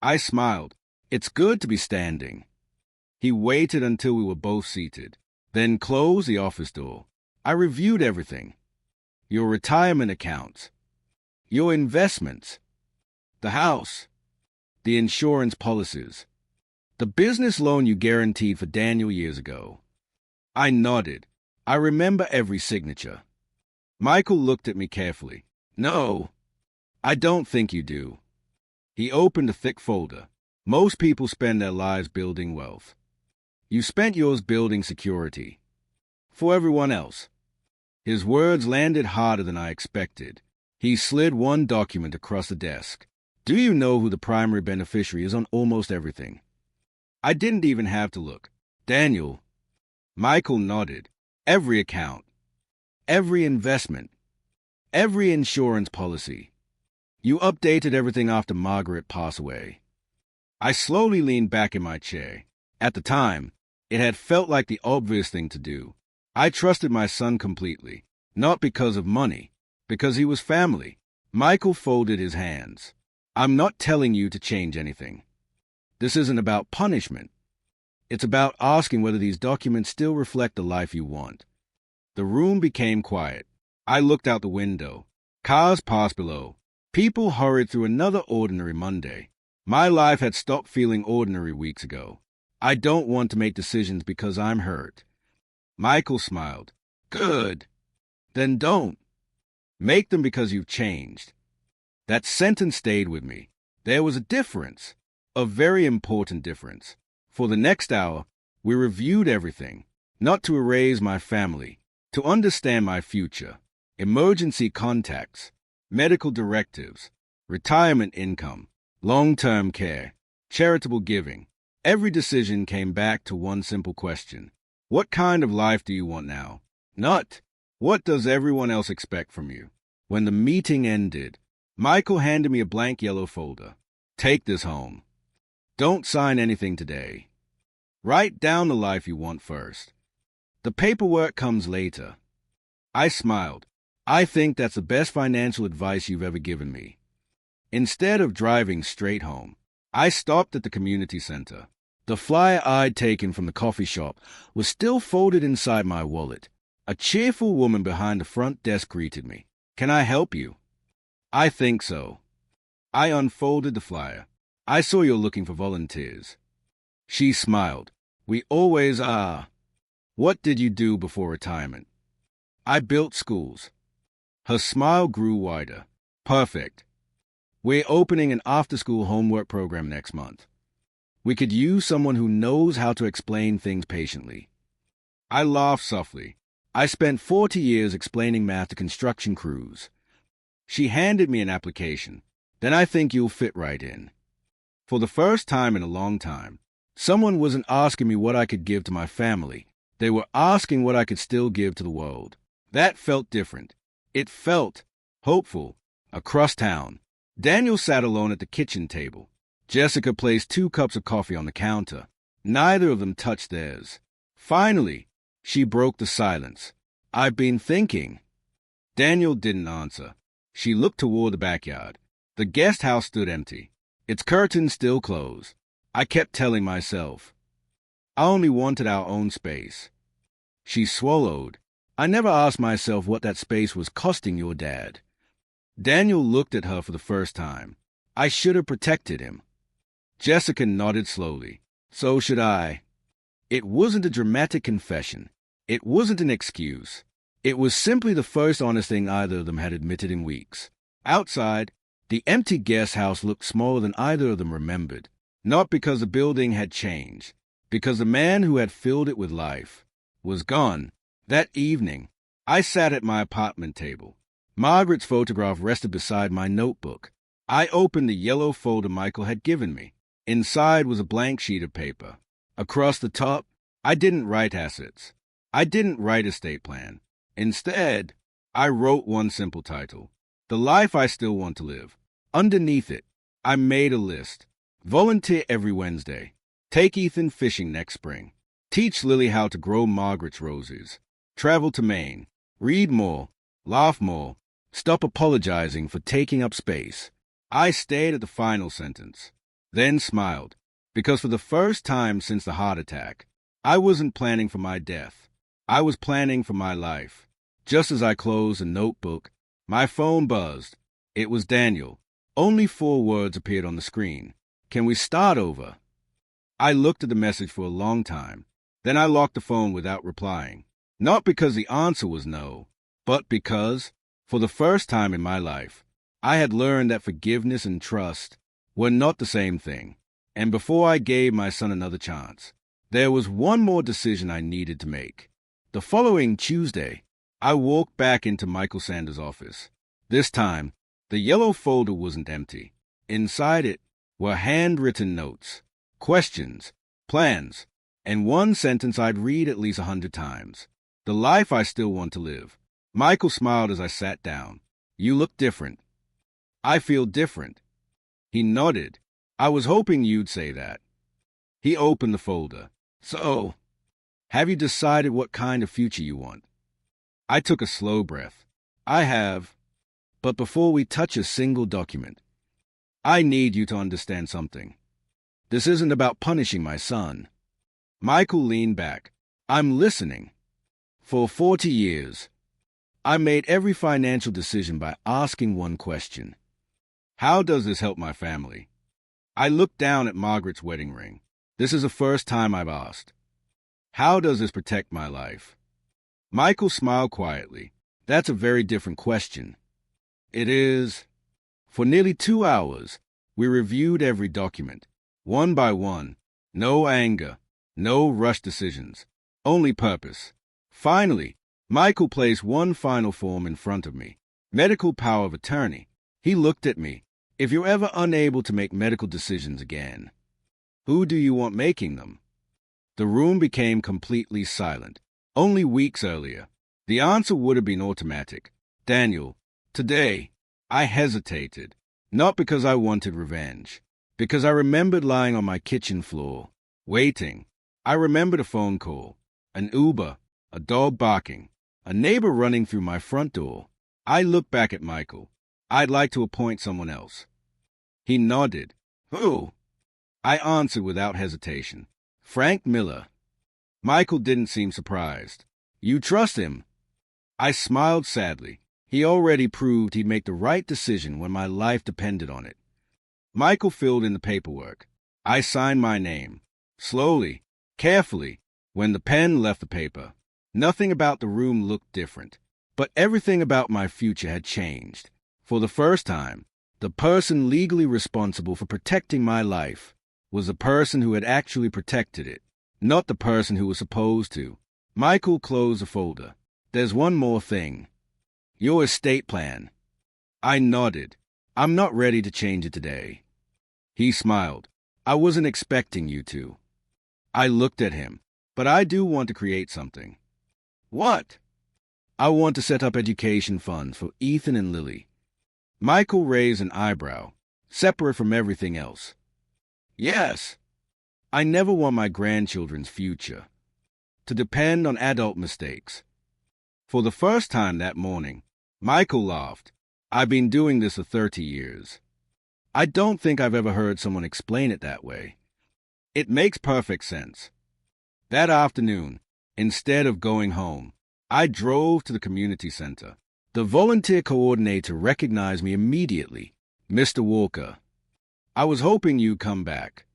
Speaker 1: I smiled. It's good to be standing. He waited until we were both seated, then closed the office door. I reviewed everything. Your retirement accounts, your investments, the house, the insurance policies, the business loan you guaranteed for Daniel years ago. I nodded. I remember every signature. Michael looked at me carefully. No, I don't think you do. He opened a thick folder. Most people spend their lives building wealth. You spent yours building security. For everyone else. His words landed harder than I expected. He slid one document across the desk. Do you know who the primary beneficiary is on almost everything? I didn't even have to look. Daniel. Michael nodded. Every account. Every investment. Every insurance policy. You updated everything after Margaret passed away. I slowly leaned back in my chair. At the time, it had felt like the obvious thing to do. I trusted my son completely, not because of money, because he was family. Michael folded his hands. I'm not telling you to change anything. This isn't about punishment. It's about asking whether these documents still reflect the life you want. The room became quiet. I looked out the window. Cars passed below. People hurried through another ordinary Monday. My life had stopped feeling ordinary weeks ago. I don't want to make decisions because I'm hurt. Michael smiled. Good. Then don't. Make them because you've changed. That sentence stayed with me. There was a difference. A very important difference. For the next hour, We reviewed everything, not to erase my family, to understand my future, emergency contacts, medical directives, retirement income, long-term care, charitable giving. Every decision came back to one simple question. What kind of life do you want now? Not, what does everyone else expect from you? When the meeting ended, Michael handed me a blank yellow folder. Take this home. Don't sign anything today. Write down the life you want first. The paperwork comes later. I smiled. I think that's the best financial advice you've ever given me. Instead of driving straight home, I stopped at the community center. The flyer I'd taken from the coffee shop was still folded inside my wallet. A cheerful woman behind the front desk greeted me. Can I help you? I think so. I unfolded the flyer. I saw you're looking for volunteers. She smiled. We always are. What did you do before retirement? I built schools. Her smile grew wider. Perfect. We're opening an after-school homework program next month. We could use someone who knows how to explain things patiently. I laughed softly. I spent 40 years explaining math to construction crews. She handed me an application. Then I think you'll fit right in. For the first time in a long time, someone wasn't asking me what I could give to my family. They were asking what I could still give to the world. That felt different. It felt hopeful. Across town, Daniel sat alone at the kitchen table. Jessica placed 2 cups of coffee on the counter. Neither of them touched theirs. Finally, she broke the silence. I've been thinking. Daniel didn't answer. She looked toward the backyard. The guest house stood empty, its curtains still closed. I kept telling myself, I only wanted our own space. She swallowed. I never asked myself what that space was costing your dad. Daniel looked at her for the first time. I should have protected him. Jessica nodded slowly. So should I. It wasn't a dramatic confession. It wasn't an excuse. It was simply the first honest thing either of them had admitted in weeks. Outside, the empty guest house looked smaller than either of them remembered. Not because the building had changed, because the man who had filled it with life was gone. That evening, I sat at my apartment table. Margaret's photograph rested beside my notebook. I opened the yellow folder Michael had given me. Inside was a blank sheet of paper. Across the top, I didn't write assets. I didn't write estate plan. Instead, I wrote one simple title, The Life I Still Want to Live. Underneath it, I made a list. Volunteer every Wednesday. Take Ethan fishing next spring. Teach Lily how to grow Margaret's roses. Travel to Maine. Read more. Laugh more. Stop apologizing for taking up space. I stared at the final sentence, then smiled, because for the first time since the heart attack, I wasn't planning for my death. I was planning for my life. Just as I closed the notebook, my phone buzzed. It was Daniel. Only 4 words appeared on the screen. Can we start over? I looked at the message for a long time. Then I locked the phone without replying. Not because the answer was no, but because, for the first time in my life, I had learned that forgiveness and trust were not the same thing. And before I gave my son another chance, there was one more decision I needed to make. The following Tuesday, I walked back into Michael Sanders' office. This time, the yellow folder wasn't empty. Inside it were handwritten notes, questions, plans, and one sentence I'd read at least 100 times. The life I still want to live. Michael smiled as I sat down. You look different. I feel different. He nodded. I was hoping you'd say that. He opened the folder. So, have you decided what kind of future you want? I took a slow breath. I have. But before we touch a single document, I need you to understand something. This isn't about punishing my son. Michael leaned back. I'm listening. For 40 years, I made every financial decision by asking one question. How does this help my family? I looked down at Margaret's wedding ring. This is the first time I've asked. How does this protect my life? Michael smiled quietly. That's a very different question. It is. For nearly 2 hours, we reviewed every document, one by one. No anger, No rush decisions. Only purpose. Finally, Michael placed one final form in front of me. Medical power of attorney. He looked at me. If you're ever unable to make medical decisions again, who do you want making them? The room became completely silent. Only weeks earlier, the answer would have been automatic. Daniel. Today, I hesitated. Not because I wanted revenge. Because I remembered lying on my kitchen floor, waiting. I remembered a phone call, an Uber, a dog barking, a neighbor running through my front door. I looked back at Michael. I'd like to appoint someone else. He nodded. Who? I answered without hesitation. Frank Miller. Michael didn't seem surprised. You trust him? I smiled sadly. He already proved he'd make the right decision when my life depended on it. Michael filled in the paperwork. I signed my name. Slowly, carefully, when the pen left the paper. Nothing about the room looked different, but everything about my future had changed. For the first time, the person legally responsible for protecting my life was the person who had actually protected it, not the person who was supposed to. Michael closed the folder. There's one more thing. Your estate plan. I nodded. I'm not ready to change it today. He smiled. I wasn't expecting you to. I looked at him. But I do want to create something. What? I want to set up education funds for Ethan and Lily. Michael raised an eyebrow, separate from everything else. Yes. I never want my grandchildren's future to depend on adult mistakes. For the first time that morning, Michael laughed. I've been doing this for 30 years. I don't think I've ever heard someone explain it that way. It makes perfect sense. That afternoon, instead of going home, I drove to the community center. The volunteer coordinator recognized me immediately. Mr. Walker. I was hoping you'd come back.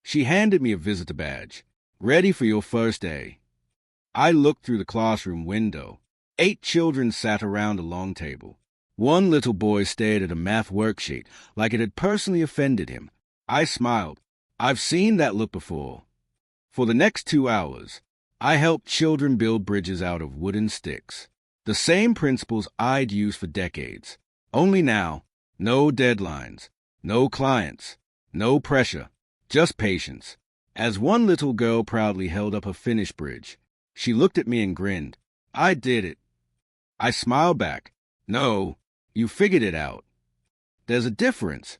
Speaker 1: She handed me a visitor badge. Ready for your first day. I looked through the classroom window. 8 children sat around a long table. One little boy stared at a math worksheet like it had personally offended him. I smiled. I've seen that look before. For the next 2 hours, I helped children build bridges out of wooden sticks. The same principles I'd used for decades. Only now, no deadlines, no clients, no pressure, just patience. As one little girl proudly held up a finished bridge, she looked at me and grinned. I did it. I smiled back. No, you figured it out. There's a difference.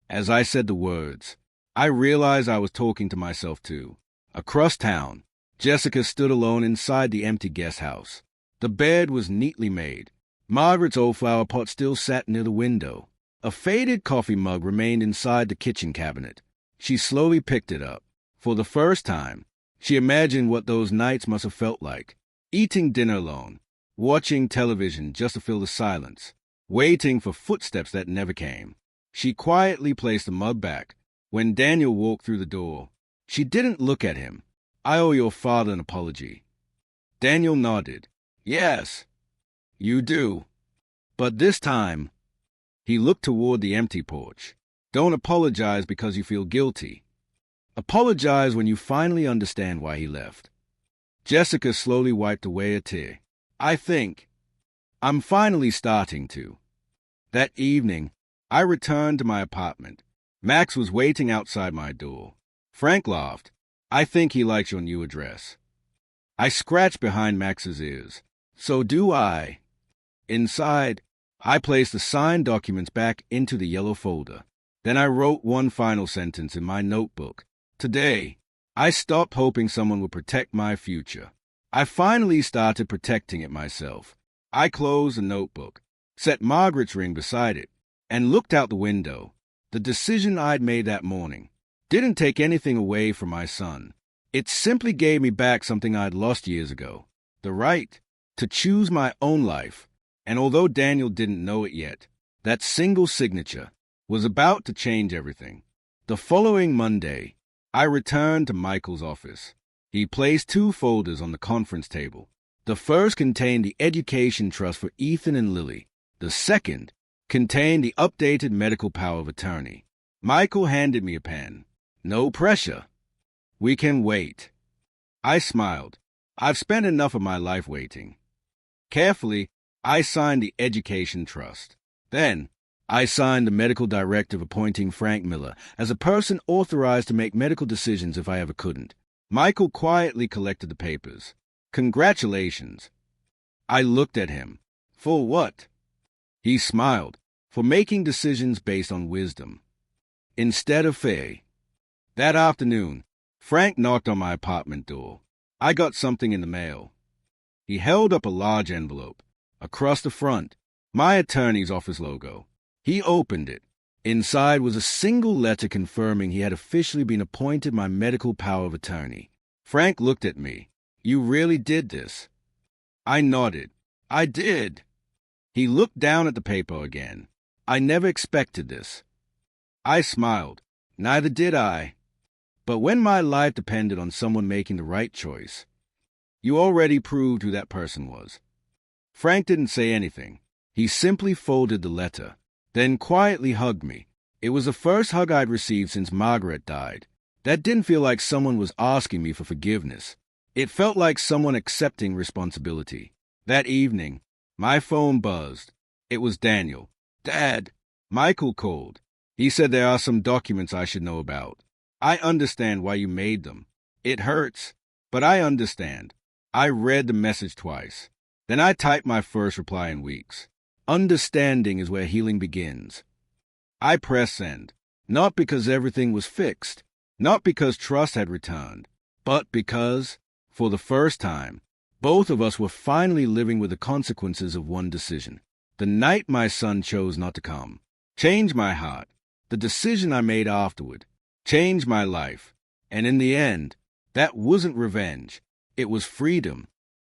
Speaker 1: As I said the words, I realized I was talking to myself too. Across town, Jessica stood alone inside the empty guest house. The bed was neatly made. Margaret's old flower pot still sat near the window. A faded coffee mug remained inside the kitchen cabinet. She slowly picked it up. For the first time, she imagined what those nights must have felt like. Eating dinner alone, watching television just to fill the silence, waiting for footsteps that never came. She quietly placed the mug back. When Daniel walked through the door, she didn't look at him. I owe your father an apology. Daniel nodded. Yes, you do. But this time, he looked toward the empty porch. Don't apologize because you feel guilty. Apologize when you finally understand why he left. Jessica slowly wiped away a tear. I think I'm finally starting to. That evening, I returned to my apartment. Max was waiting outside my door. Frank laughed. I think he likes your new address. I scratched behind Max's ears. So do I. Inside, I placed the signed documents back into the yellow folder. Then I wrote one final sentence in my notebook. Today, I stopped hoping someone would protect my future. I finally started protecting it myself. I closed the notebook, set Margaret's ring beside it, and looked out the window. The decision I'd made that morning didn't take anything away from my son. It simply gave me back something I'd lost years ago. The right to choose my own life. And although Daniel didn't know it yet, that single signature was about to change everything. The following Monday, I returned to Michael's office. He placed 2 folders on the conference table. The first contained the education trust for Ethan and Lily. The second contained the updated medical power of attorney. Michael handed me a pen. No pressure. We can wait. I smiled. I've spent enough of my life waiting. Carefully, I signed the Education Trust. Then, I signed the medical directive appointing Frank Miller as a person authorized to make medical decisions if I ever couldn't. Michael quietly collected the papers. Congratulations. I looked at him. For what? He smiled. For making decisions based on wisdom, instead of fear. That afternoon, Frank knocked on my apartment door. I got something in the mail. He held up a large envelope. Across the front, my attorney's office logo. He opened it. Inside was a single letter confirming he had officially been appointed my medical power of attorney. Frank looked at me. You really did this? I nodded. I did. He looked down at the paper again. I never expected this. I smiled. Neither did I. But when my life depended on someone making the right choice, you already proved who that person was. Frank didn't say anything. He simply folded the letter, then quietly hugged me. It was the first hug I'd received since Margaret died. That didn't feel like someone was asking me for forgiveness. It felt like someone accepting responsibility. That evening, my phone buzzed. It was Daniel. Dad, Michael called. He said there are some documents I should know about. I understand why you made them. It hurts, but I understand. I read the message twice. Then I typed my first reply in weeks. Understanding is where healing begins. I pressed send, not because everything was fixed, not because trust had returned, but because, for the first time, both of us were finally living with the consequences of one decision. The night my son chose not to come changed my heart. The decision I made afterward changed my life. And in the end, that wasn't revenge. It was freedom.